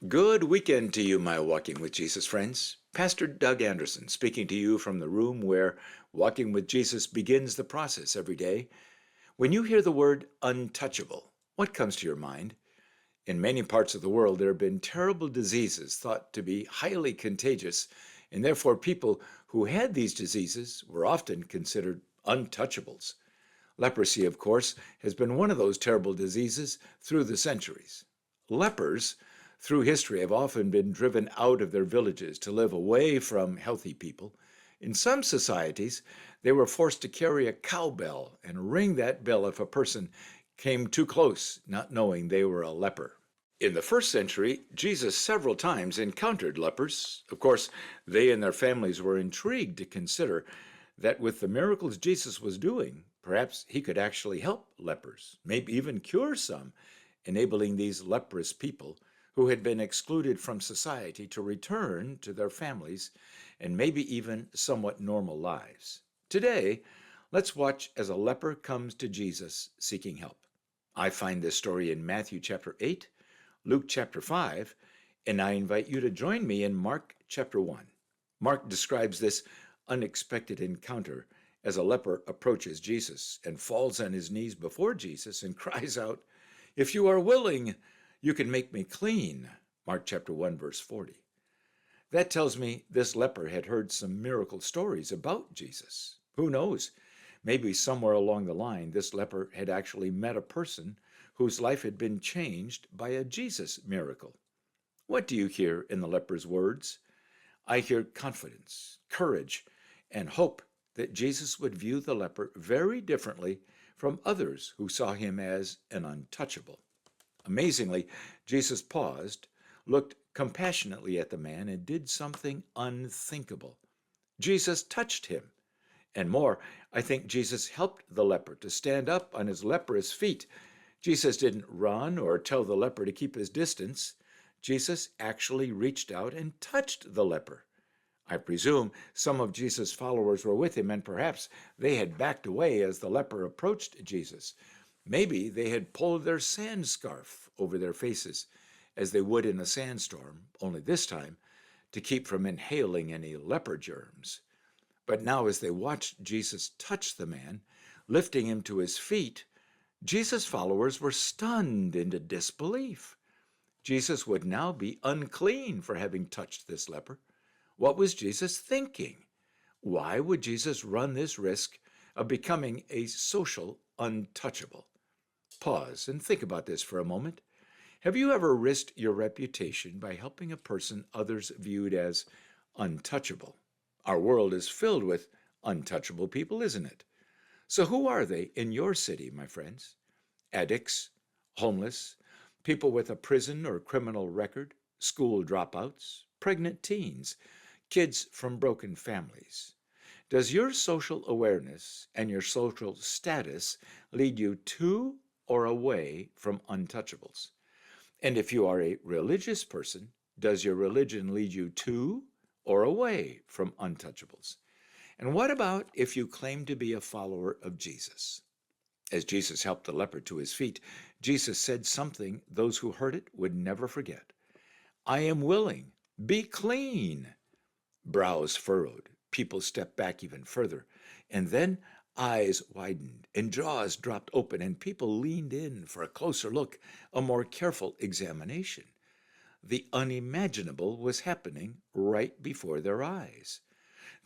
Good weekend to you, my Walking with Jesus friends. Pastor Doug Anderson speaking to you from the room where Walking with Jesus begins the process every day. When you hear the word untouchable, what comes to your mind? In many parts of the world, there have been terrible diseases thought to be highly contagious, and therefore people who had these diseases were often considered untouchables. Leprosy, of course, has been one of those terrible diseases through the centuries. Lepers, through history, have often been driven out of their villages to live away from healthy people. In some societies, they were forced to carry a cowbell and ring that bell if a person came too close, not knowing they were a leper. In the first century, Jesus several times encountered lepers. Of course, they and their families were intrigued to consider that with the miracles Jesus was doing, perhaps he could actually help lepers, maybe even cure some, enabling these leprous people who had been excluded from society to return to their families and maybe even somewhat normal lives. Today, let's watch as a leper comes to Jesus seeking help. I find this story in Matthew chapter 8, Luke chapter 5, and I invite you to join me in Mark chapter 1. Mark describes this unexpected encounter as a leper approaches Jesus and falls on his knees before Jesus and cries out, "If you are willing, you can make me clean." Mark chapter 1, verse 40. That tells me this leper had heard some miracle stories about Jesus. Who knows? Maybe somewhere along the line, this leper had actually met a person whose life had been changed by a Jesus miracle. What do you hear in the leper's words? I hear confidence, courage, and hope that Jesus would view the leper very differently from others who saw him as an untouchable. Amazingly, Jesus paused, looked compassionately at the man, and did something unthinkable. Jesus touched him. And more, I think Jesus helped the leper to stand up on his leprous feet. Jesus didn't run or tell the leper to keep his distance. Jesus actually reached out and touched the leper. I presume some of Jesus' followers were with him, and perhaps they had backed away as the leper approached Jesus. Maybe they had pulled their sand scarf over their faces, as they would in a sandstorm, only this time to keep from inhaling any leper germs. But now, as they watched Jesus touch the man, lifting him to his feet, Jesus' followers were stunned into disbelief. Jesus would now be unclean for having touched this leper. What was Jesus thinking? Why would Jesus run this risk of becoming a social untouchable? Pause and think about this for a moment. Have you ever risked your reputation by helping a person others viewed as untouchable? Our world is filled with untouchable people, isn't it? So who are they in your city, my friends? Addicts, homeless, people with a prison or criminal record, school dropouts, pregnant teens, kids from broken families. Does your social awareness and your social status lead you to or away from untouchables? And if you are a religious person, does your religion lead you to or away from untouchables? And what about if you claim to be a follower of Jesus? As Jesus helped the leper to his feet, Jesus said something those who heard it would never forget. I am willing, be clean. Brows furrowed, people stepped back even further, and then eyes widened and jaws dropped open, and people leaned in for a closer look, a more careful examination. The unimaginable was happening right before their eyes.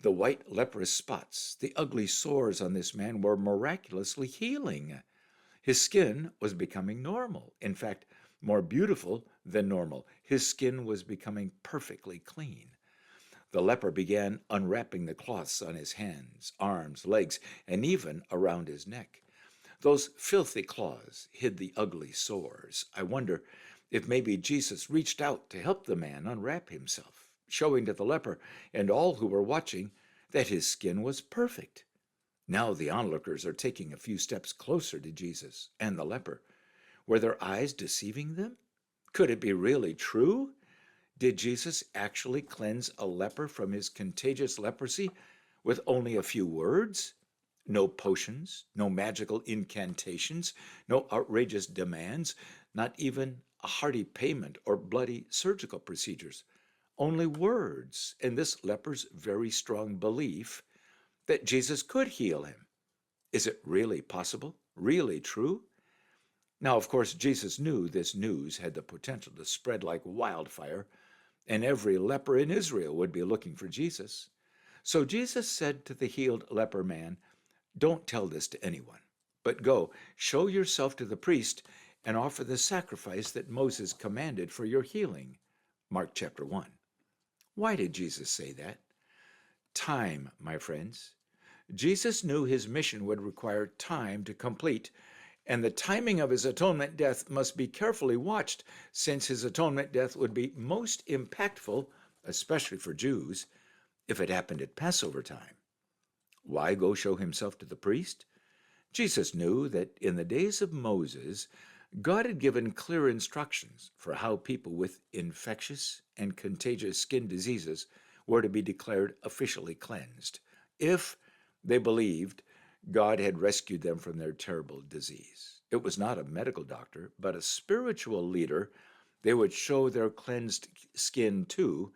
The white leprous spots, the ugly sores on this man were miraculously healing. His skin was becoming normal, in fact, more beautiful than normal. His skin was becoming perfectly clean. The leper began unwrapping the cloths on his hands, arms, legs, and even around his neck. Those filthy claws hid the ugly sores. I wonder if maybe Jesus reached out to help the man unwrap himself, showing to the leper and all who were watching that his skin was perfect. Now the onlookers are taking a few steps closer to Jesus and the leper. Were their eyes deceiving them? Could it be really true? Did Jesus actually cleanse a leper from his contagious leprosy with only a few words? No potions, no magical incantations, no outrageous demands, not even a hearty payment or bloody surgical procedures, only words and this leper's very strong belief that Jesus could heal him. Is it really possible? Really true? Now, of course, Jesus knew this news had the potential to spread like wildfire, and every leper in Israel would be looking for Jesus. So Jesus said to the healed leper man, "Don't tell this to anyone, but go, show yourself to the priest, and offer the sacrifice that Moses commanded for your healing." Mark chapter 1. Why did Jesus say that? Time, my friends. Jesus knew his mission would require time to complete, and the timing of his atonement death must be carefully watched, since his atonement death would be most impactful, especially for Jews, if it happened at Passover time. Why go show himself to the priest? Jesus knew that in the days of Moses, God had given clear instructions for how people with infectious and contagious skin diseases were to be declared officially cleansed, if they believed God had rescued them from their terrible disease. It was not a medical doctor, but a spiritual leader they would show their cleansed skin to,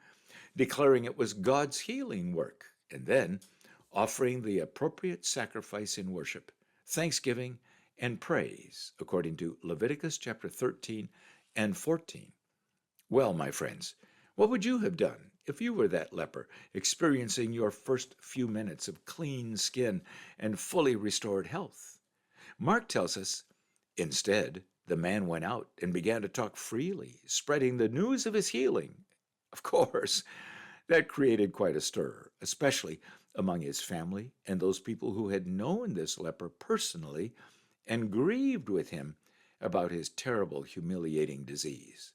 declaring it was God's healing work, and then offering the appropriate sacrifice in worship, thanksgiving, and praise, according to Leviticus chapter 13 and 14. Well, my friends, what would you have done if you were that leper, experiencing your first few minutes of clean skin and fully restored health? Mark tells us, instead, the man went out and began to talk freely, spreading the news of his healing. Of course, that created quite a stir, especially among his family and those people who had known this leper personally and grieved with him about his terrible, humiliating disease.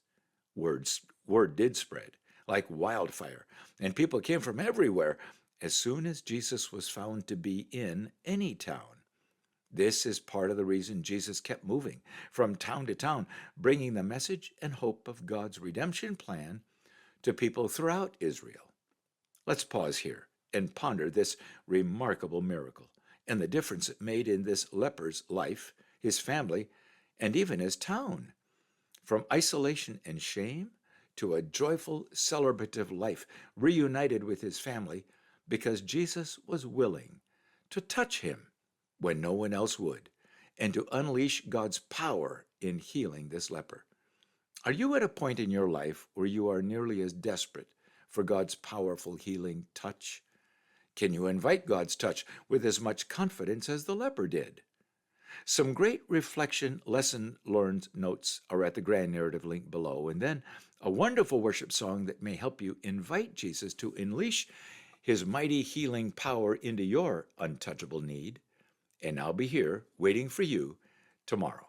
Word did spread like wildfire, and people came from everywhere as soon as Jesus was found to be in any town. This is part of the reason Jesus kept moving from town to town, bringing the message and hope of God's redemption plan to people throughout Israel. Let's pause here and ponder this remarkable miracle and the difference it made in this leper's life, his family, and even his town. From isolation and shame to a joyful, celebrative life, reunited with his family because Jesus was willing to touch him when no one else would, and to unleash God's power in healing this leper. Are you at a point in your life where you are nearly as desperate for God's powerful healing touch? Can you invite God's touch with as much confidence as the leper did? Some great reflection, lesson learned notes are at the Grand Narrative link below, and then a wonderful worship song that may help you invite Jesus to unleash his mighty healing power into your untouchable need. And I'll be here waiting for you tomorrow.